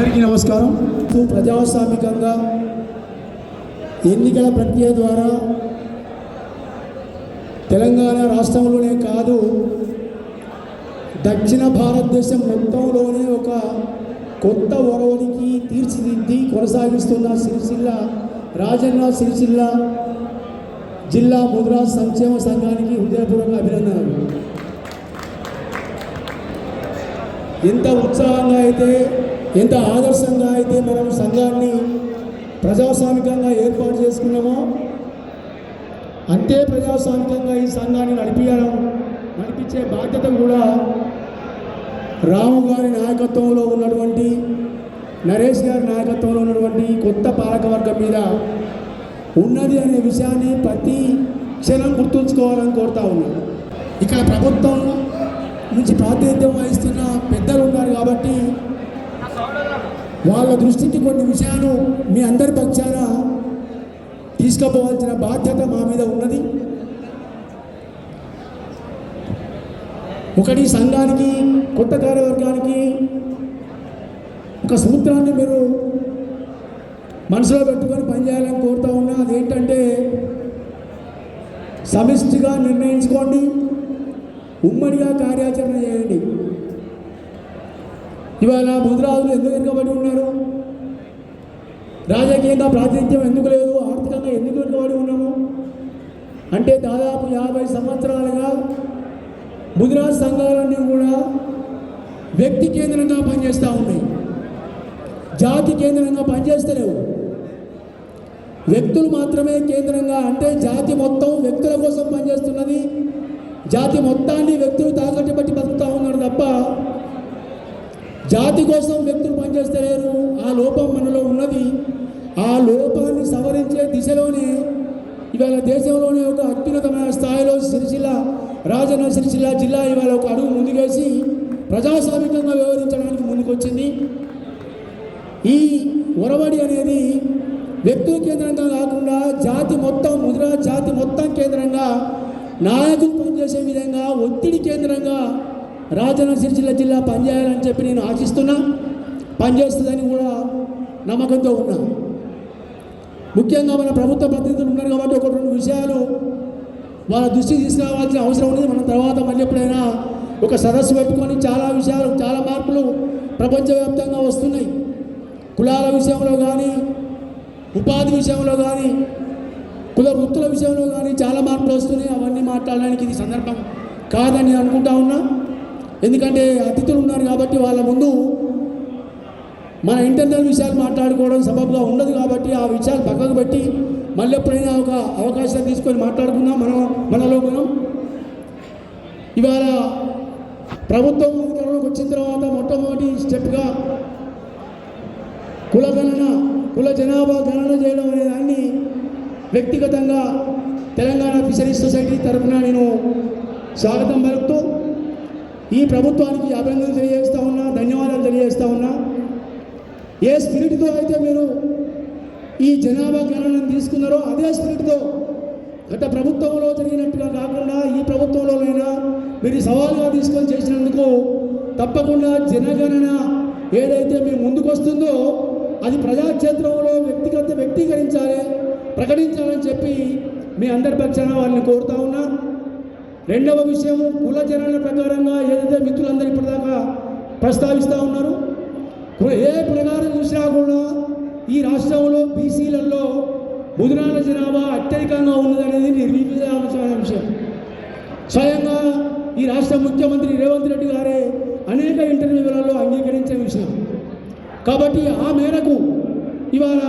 అందరికీ నమస్కారం. ప్రజాస్వామికంగా ఎన్నికల ప్రక్రియ ద్వారా తెలంగాణ రాష్ట్రంలోనే కాదు దక్షిణ భారతదేశం మొత్తంలోనే ఒక కొత్త ఒరవడికి తీర్చిదిద్ది కొనసాగిస్తున్న సిరిసిల్ల రాజన్న సిరిసిల్ల జిల్లా ముద్రాజ్ సంక్షేమ సంఘానికి హృదయపూర్వక అభినందనలు. ఎంత ఉత్సాహంగా అయితే ఎంత ఆదర్శంగా అయితే మనం సంఘాన్ని ప్రజాస్వామికంగా ఏర్పాటు చేసుకున్నామో అంతే ప్రజాస్వామికంగా ఈ సంఘాన్ని నడిపించే బాధ్యత కూడా రాము గారి నాయకత్వంలో ఉన్నటువంటి నరేష్ గారి నాయకత్వంలో ఉన్నటువంటి కొత్త పాలకవర్గం మీద ఉన్నది అనే విషయాన్ని ప్రతి క్షణం గుర్తుంచుకోవాలని కోరుతా ఉన్నాను. ఇక్కడ ప్రభుత్వం నుంచి ప్రాతినిధ్యం వహిస్తున్న పెద్దలు ఉన్నారు కాబట్టి వాళ్ళ దృష్టికి కొన్ని విషయాలు మీ అందరి పక్షాన తీసుకుపోవాల్సిన బాధ్యత మా మీద ఉన్నది. ఒకటి, సంఘానికి కొత్త కార్యవర్గానికి ఒక సూత్రాన్ని మీరు మనసులో పెట్టుకొని పనిచేయాలని కోరుతూ ఉన్నా. అదేంటంటే సమిష్టిగా నిర్ణయించుకోండి, ఉమ్మడిగా కార్యాచరణ చేయండి. ఇవాళ ముదిరాజులు ఎందుకు వెనుకబడి ఉన్నారు? రాజకీయంగా ప్రాతినిధ్యం ఎందుకు లేదు? ఆర్థికంగా ఎందుకు వెనుకబడి ఉన్నాము అంటే దాదాపు 50 సంవత్సరాలుగా ముదిరాజు సంఘాలన్నీ కూడా వ్యక్తి కేంద్రంగా పనిచేస్తూ ఉన్నాయి, జాతి కేంద్రంగా పనిచేస్తలేవు. వ్యక్తులు మాత్రమే కేంద్రంగా, అంటే జాతి మొత్తం వ్యక్తుల కోసం పనిచేస్తున్నది. జాతి మొత్తాన్ని వ్యక్తులు తాకట్టు బట్టి బతుకుతూ ఉన్నారు తప్ప జాతి కోసం వ్యక్తులు పనిచేస్తలేరు. ఆ లోపం మనలో ఉన్నది. ఆ లోపాన్ని సవరించే దిశలోనే ఇవాళ దేశంలోనే ఒక అత్యున్నతమైన స్థాయిలో రాజన్న సిరిసిల్ల జిల్లా ఇవాళ ఒక అడుగు ముందుకేసి ప్రజాస్వామికంగా వ్యవహరించడానికి ముందుకొచ్చింది. ఈ ఒరవడి అనేది వ్యక్తుల కేంద్రంగా కాకుండా జాతి మొత్తం, ముదిరాజ్ జాతి మొత్తం కేంద్రంగా నాయకులు పనిచేసే విధంగా ఒత్తిడి కేంద్రంగా రాజన్న సిరిసిల్ల జిల్లా పనిచేయాలని చెప్పి నేను ఆశిస్తున్నా. పనిచేస్తుందని కూడా నమ్మకంతో ఉన్నా. ముఖ్యంగా మన ప్రభుత్వ ప్రతినిధులు ఉన్నారు కాబట్టి ఒక 2 విషయాలు వాళ్ళ దృష్టికి తీసుకురావాల్సిన అవసరం ఉంది. మనం తర్వాత మళ్ళీ ఎప్పుడైనా ఒక సదస్సు పెట్టుకొని చాలా విషయాలు, చాలా మార్పులు ప్రపంచవ్యాప్తంగా వస్తున్నాయి. కులాల విషయంలో కానీ, ఉపాధి విషయంలో కానీ, కుల వృత్తుల విషయంలో కానీ చాలా మార్పులు వస్తున్నాయి. అవన్నీ మాట్లాడడానికి ఇది సందర్భం కాదని నేను అనుకుంటా ఉన్నా. ఎందుకంటే అతిథులు ఉన్నారు కాబట్టి వాళ్ళ ముందు మన ఇంటర్నల్ విషయాలు మాట్లాడుకోవడం సబబుగా ఉండదు. కాబట్టి ఆ విషయాలు పక్కకు పెట్టి మళ్ళీ ఎప్పుడైనా ఒక అవకాశం తీసుకొని మాట్లాడుకుందాం మనలో మనం. ఇవాళ ప్రభుత్వం అధికారంలోకి వచ్చిన తర్వాత మొట్టమొదటి స్టెప్గా కుల జనాభా గణన చేయడం అనే దాన్ని వ్యక్తిగతంగా తెలంగాణ ఫిషరీస్ సొసైటీ తరఫున నేను స్వాగతం పలుకుతూ ఈ ప్రభుత్వానికి అభినందనలు తెలియజేస్తూ ఉన్నా, ధన్యవాదాలు తెలియజేస్తూ ఉన్నా. ఏ స్పిరిట్తో అయితే మీరు ఈ జనాభా గణనను తీసుకున్నారో అదే స్పిరిట్తో గత ప్రభుత్వంలో జరిగినట్టుగా కాకుండా ఈ ప్రభుత్వంలోనైనా మీరు సవాలుగా తీసుకొని చేసినందుకు తప్పకుండా జనగణన ఏదైతే మీ ముందుకు వస్తుందో అది ప్రజాక్షేత్రంలో వ్యక్తీకరించాలి, ప్రకటించాలని చెప్పి మీ అందరి పక్షాన వాళ్ళని కోరుతా ఉన్నా. రెండవ విషయం, కుల జనన ప్రకారంగా ఏదైతే మిత్రులందరూ ఇప్పటిదాకా ప్రస్తావిస్తూ ఉన్నారు, ఏ ప్రకారం చూసినా కూడా ఈ రాష్ట్రంలో బీసీలలో ముదిరాల జనాభా అత్యధికంగా ఉన్నదనేది నిర్వివాదాంశమైన విషయం. స్వయంగా ఈ రాష్ట్ర ముఖ్యమంత్రి రేవంత్ రెడ్డి గారే అనేక ఇంటర్వ్యూలలో అంగీకరించిన విషయం. కాబట్టి ఆ మేరకు ఇవాళ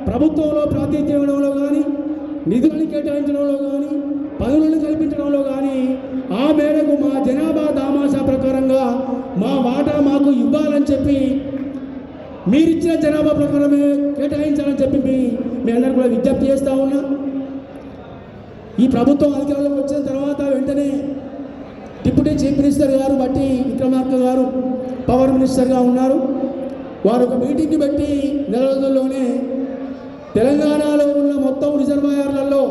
ప్రభుత్వంలో ప్రాతినిధ్యం ఇవ్వడంలో కానీ, నిధులను కేటాయించడంలో కానీ, పనులను కల్పించడంలో కానీ ఆ మేరకు మా జనాభా దామాషా ప్రకారంగా మా వాటా మాకు ఇవ్వాలని చెప్పి, మీరిచ్చిన జనాభా ప్రకారమే కేటాయించాలని చెప్పి మీ అందరూ కూడా విజ్ఞప్తి చేస్తూ ఉన్నా. ఈ ప్రభుత్వం అధికారంలోకి వచ్చిన తర్వాత వెంటనే డిప్యూటీ చీఫ్ మినిస్టర్ గారు బట్టి విక్రమార్క గారు పవర్ మినిస్టర్గా ఉన్నారు. వారు ఒక మీటింగ్ పెట్టి నెల రోజుల్లోనే తెలంగాణలో ఉన్న మొత్తం రిజర్వాయర్లలో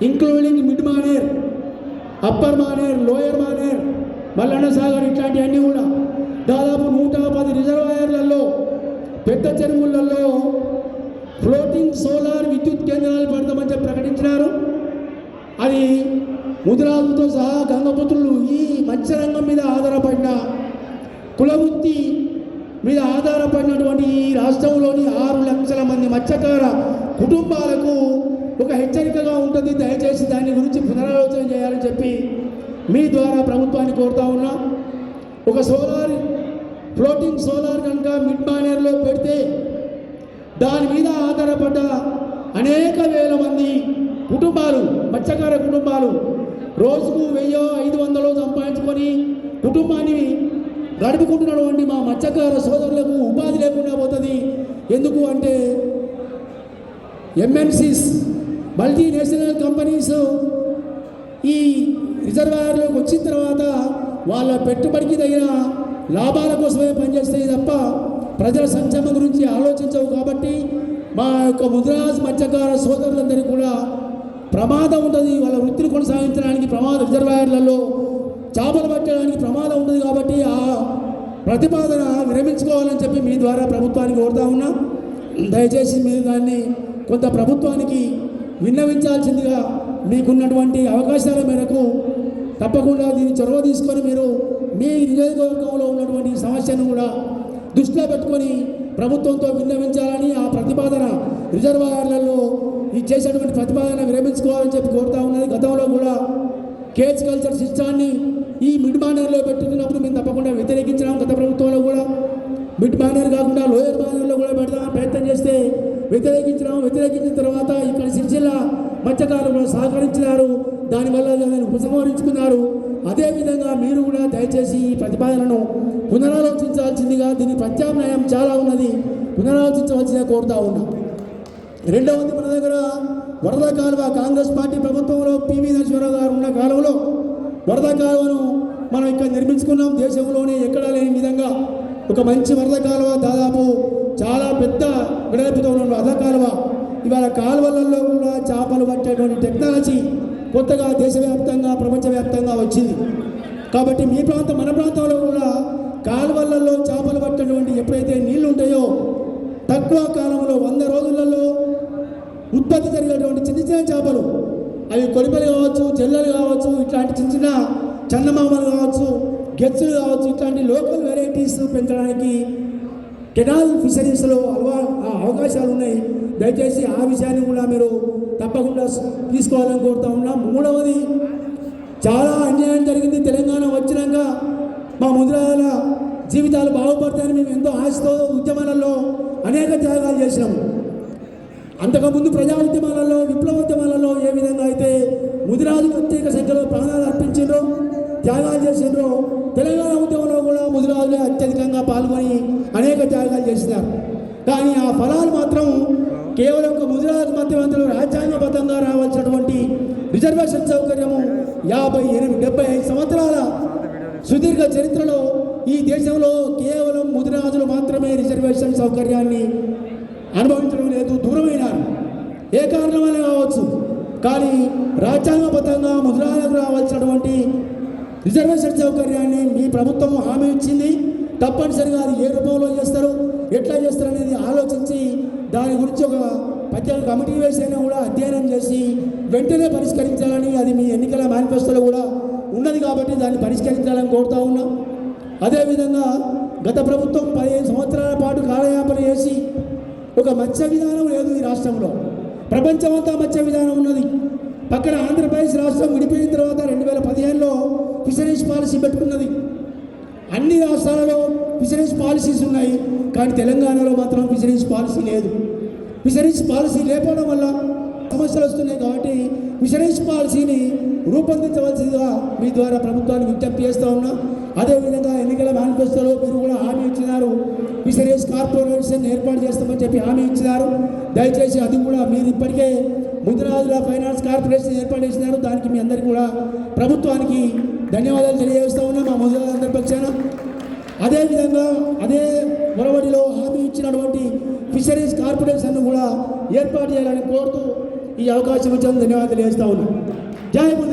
including mid Maner, upper Maner, lower Maner, Mallanna Sagar ఇట్లాంటివన్నీ కూడా దాదాపు 110 రిజర్వాయర్లలో చెరువులలో ఫ్లోటింగ్ సోలార్ విద్యుత్ కేంద్రాలు పెడతామని చెప్పి ప్రకటించినారు. అది ముదిరాజులతో సహా గంగపుత్రులు ఈ మత్స్యరంగం మీద ఆధారపడిన కులవృత్తి మీద ఆధారపడినటువంటి ఈ రాష్ట్రంలోని 6 లక్షల మంది మత్స్యకార కుటుంబాలకు ఒక హెచ్చరికగా ఉంటుంది. దయచేసి దాని గురించి పునరాలోచన చేయాలని చెప్పి మీ ద్వారా ప్రభుత్వాన్ని కోరుతా ఉన్నా. ఒక ఫ్లోటింగ్ సోలార్ కనుక మిడ్ మానేర్లో పెడితే దాని మీద ఆధారపడ్డ అనేక వేల మంది కుటుంబాలు, మత్స్యకార కుటుంబాలు రోజుకు 1000-500 సంపాదించుకొని కుటుంబాన్ని గడుపుకుంటున్నటువంటి మా మత్స్యకార సోదరులకు ఉపాధి లేకుండా పోతుంది. ఎందుకు అంటే ఎంఎన్సీస్, మల్టీనేషనల్ కంపెనీస్ ఈ రిజర్వాయర్లోకి వచ్చిన తర్వాత వాళ్ళ పెట్టుబడికి తగిన లాభాల కోసమే పనిచేస్తాయి తప్ప ప్రజల సంక్షేమం గురించి ఆలోచించవు. కాబట్టి మా యొక్క ముదిరాజ్ మత్స్యకార సోదరులందరికీ కూడా ప్రమాదం ఉంటుంది. వాళ్ళ వృత్తిని కొనసాగించడానికి రిజర్వాయర్లలో చేపలు పట్టడానికి ప్రమాదం ఉంటుంది. కాబట్టి ఆ ప్రతిపాదన విరమించుకోవాలని చెప్పి మీ ద్వారా ప్రభుత్వానికి కోరుతా ఉన్నా. దయచేసి మీరు దాన్ని కొంత ప్రభుత్వానికి విన్నవించాల్సిందిగా మీకున్నటువంటి అవకాశాల మేరకు తప్పకుండా దీన్ని చొరవ తీసుకొని మీరు మీ నియోజకవర్గంలో ఉన్నటువంటి సమస్యను కూడా దృష్టిలో పెట్టుకొని ప్రభుత్వంతో విన్నవించాలని, ఆ ప్రతిపాదన రిజర్వాయర్లలో చేసేటువంటి ప్రతిపాదన విరమించుకోవాలని చెప్పి కోరుతా ఉన్నది. గతంలో కూడా కేజ్ కల్చర్ సిస్టాన్ని ఈ మిడ్ మానేర్లో పెట్టుకున్నప్పుడు మేము తప్పకుండా వ్యతిరేకించినాం. గత ప్రభుత్వంలో కూడా మిడ్ మానేర్ కాకుండా లోయర్ మానేర్లో కూడా పెడదాం ప్రయత్నం చేస్తే వ్యతిరేకించినాం. వ్యతిరేకించిన తర్వాత ఇక్కడ సిరిసిల్ల మత్స్యకారులు కూడా సహకరించినారు. దానివల్ల దాన్ని ఉపసంహరించుకున్నారు. అదేవిధంగా మీరు కూడా దయచేసి ఈ ప్రతిపాదనను పునరాలోచించాల్సిందిగా, దీని ప్రత్యామ్నాయం చాలా ఉన్నది, పునరాలోచించవలసిందిగా కోరుతా ఉన్నాం. రెండవది, మన దగ్గర వరద కాలువ కాంగ్రెస్ పార్టీ ప్రభుత్వంలో పివి నరసింహారావు గారు ఉన్న కాలంలో వరద కాలువను మనం ఇక్కడ నిర్మించుకున్నాం. దేశంలోనే ఎక్కడా లేని విధంగా ఒక మంచి వరద కాలువ, దాదాపు చాలా పెద్ద వెడల్పుతో ఉన్న వరద కాలువ. ఇవాళ కాలువలలో కూడా చేపలు పట్టేటువంటి టెక్నాలజీ కొత్తగా దేశవ్యాప్తంగా ప్రపంచవ్యాప్తంగా వచ్చింది. కాబట్టి మీ ప్రాంతం, మన ప్రాంతంలో కూడా కాలువలలో చేపలు పట్టేటువంటి ఎప్పుడైతే నీళ్లు ఉంటాయో తక్కువ కాలంలో 100 రోజులలో ఉత్పత్తి జరిగేటువంటి చిన్న చిన్న చేపలు, అవి కొలిపలు కావచ్చు, జల్లలు కావచ్చు, ఇట్లాంటి చిన్న చిన్న చందమామలు కావచ్చు, గెచ్చులు కావచ్చు, ఇట్లాంటి లోకల్ వెరైటీస్ పెంచడానికి కెనాల్ ఫిషరీస్లో అవకాశాలు ఉన్నాయి. దయచేసి ఆ విషయాన్ని కూడా మీరు తప్పకుండా తీసుకోవాలని కోరుతా ఉన్నాం. మూడవది, చాలా అన్యాయం జరిగింది. తెలంగాణ వచ్చినాక మా ముదిరాజుల జీవితాలు బాగుపడతాయని మేము ఎంతో ఆశతో ఉద్యమాలలో అనేక త్యాగాలు చేసినాము. అంతకుముందు ప్రజా ఉద్యమాలలో, విప్లవోద్యమాలలో ఏ విధంగా అయితే ముదిరాజు ప్రత్యేక సంఖ్యలో ప్రాణాలు అర్పించిండ్రో, త్యాగాలు చేసిండ్రో, తెలంగాణ ఉద్యమంలో కూడా ముదిరాజులే అత్యధికంగా పాల్గొని అనేక త్యాగాలు చేసినారు. కానీ ఆ ఫలాలు మాత్రం కేవలం ఒక ముదిరాజు మధ్యవంతులు రాజ్యాంగబద్ధంగా రావాల్సినటువంటి రిజర్వేషన్ సౌకర్యము 50-75 సంవత్సరాల సుదీర్ఘ చరిత్రలో ఈ దేశంలో కేవలం ముదిరాజులు మాత్రమే రిజర్వేషన్ సౌకర్యాన్ని అనుభవించడం లేదు, దూరమైనారు. ఏ కారణం వల్ల కావచ్చు, కానీ రాజ్యాంగబద్ధంగా ముదిరాజులకు రావాల్సినటువంటి రిజర్వేషన్ సౌకర్యాన్ని మీ ప్రభుత్వం హామీ ఇచ్చింది. తప్పనిసరిగా అది ఏ రూపంలో చేస్తారు, ఎట్లా చేస్తారు అనేది ఆలోచించి దాని గురించి ఒక ప్రత్యేక కమిటీ వేసైనా కూడా అధ్యయనం చేసి వెంటనే పరిష్కరించాలని, అది మీ ఎన్నికల మేనిఫెస్టోలో కూడా ఉన్నది కాబట్టి దాన్ని పరిష్కరించాలని కోరుతా ఉన్నాం. అదేవిధంగా గత ప్రభుత్వం 15 సంవత్సరాల పాటు కాలయాపన చేసి ఒక మత్స్య విధానం లేదు ఈ రాష్ట్రంలో. ప్రపంచమంతా మత్స్య విధానం ఉన్నది. పక్కన ఆంధ్రప్రదేశ్ రాష్ట్రం విడిపోయిన తర్వాత 2015లో ఫిషరీస్ పాలసీ పెట్టుకున్నది. అన్ని రాష్ట్రాలలో ఫిషరీస్ పాలసీస్ ఉన్నాయి, కానీ తెలంగాణలో మాత్రం ఫిషరీస్ పాలసీ లేదు. ఫిషరీస్ పాలసీ లేకపోవడం వల్ల సమస్యలు వస్తున్నాయి. కాబట్టి ఫిషరీస్ పాలసీని రూపొందించవలసిందిగా మీ ద్వారా ప్రభుత్వాన్ని విజ్ఞప్తి చేస్తూ ఉన్నా. అదేవిధంగా ఎన్నికల మేనిఫెస్టోలో మీరు కూడా హామీ ఇచ్చినారు, ఫిషరీస్ కార్పొరేషన్ ఏర్పాటు చేస్తామని చెప్పి హామీ ఇచ్చినారు. దయచేసి అది కూడా మీరు ఇప్పటికే ముదిరాజుల ఫైనాన్స్ కార్పొరేషన్ ఏర్పాటు చేసినారు. దానికి మీ అందరికీ కూడా ప్రభుత్వానికి ధన్యవాదాలు తెలియజేస్తూ ఉన్నాం మా ముదిరాజులందరి పక్షాన. అదేవిధంగా అదే ఒరవడిలో హామీ ఇచ్చినటువంటి ఫిషరీస్ కార్పొరేషన్ను కూడా ఏర్పాటు చేయాలని కోరుతూ ఈ అవకాశం ఇచ్చాను. ధన్యవాదాలు తెలియజేస్తూ ఉన్నాం. జై ముదిరాజ్.